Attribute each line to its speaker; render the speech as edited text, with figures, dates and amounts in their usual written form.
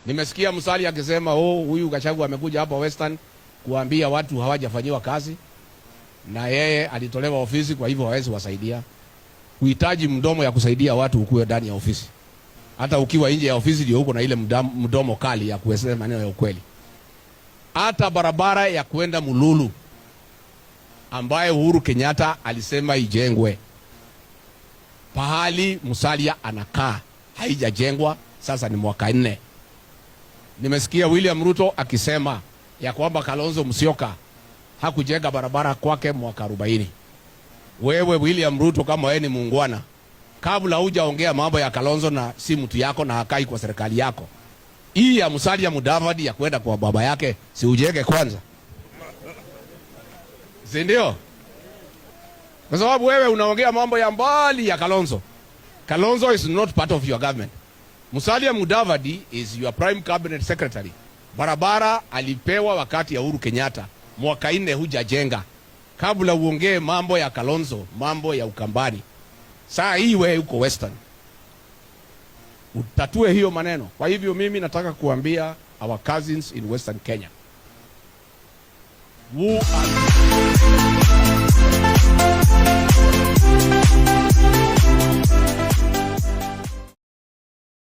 Speaker 1: Nimesikia Musalia akisema huyu Gachagua amekuja hapa Western kuambia watu hawajafanyiwa kazi na yeye alitolewa ofisi, kwa hivyo hawezi wasaidia. Uhitaji mdomo ya kusaidia watu ukuwe ndani ya ofisi. Hata ukiwa nje ya ofisi ndio uko na ile mdomo kali ya kueleza maneno ya ukweli. Hata barabara ya kwenda Mululu ambaye Uhuru Kenyatta alisema ijengwe, pahali Musalia anakaa haijajengwa, sasa ni mwaka 4. Nimesikia William Ruto akisema ya kwamba Kalonzo Musyoka hakujenga barabara kwake mwaka 40. Wewe William Ruto, kama wewe ni muungwana, kabla hujaongea mambo ya Kalonzo na si mtu yako na hakai kwa serikali yako, hii ya Musalia Mudavadi ya kwenda kwa baba yake si ujenge kwanza? Si ndio? Kwa sababu wewe unaongea mambo ya mbali ya Kalonzo. Kalonzo is not part of your government. Musalia Mudavadi is your prime cabinet secretary. Barabara alipewa wakati ya Uhuru Kenyatta, mwaka 4 hujajenga. Kabla uongee mambo ya Kalonzo, mambo ya Ukambani. Saa hii wewe uko Western, utatue hiyo maneno. Kwa hivyo mimi nataka kuambia our cousins in Western Kenya, who are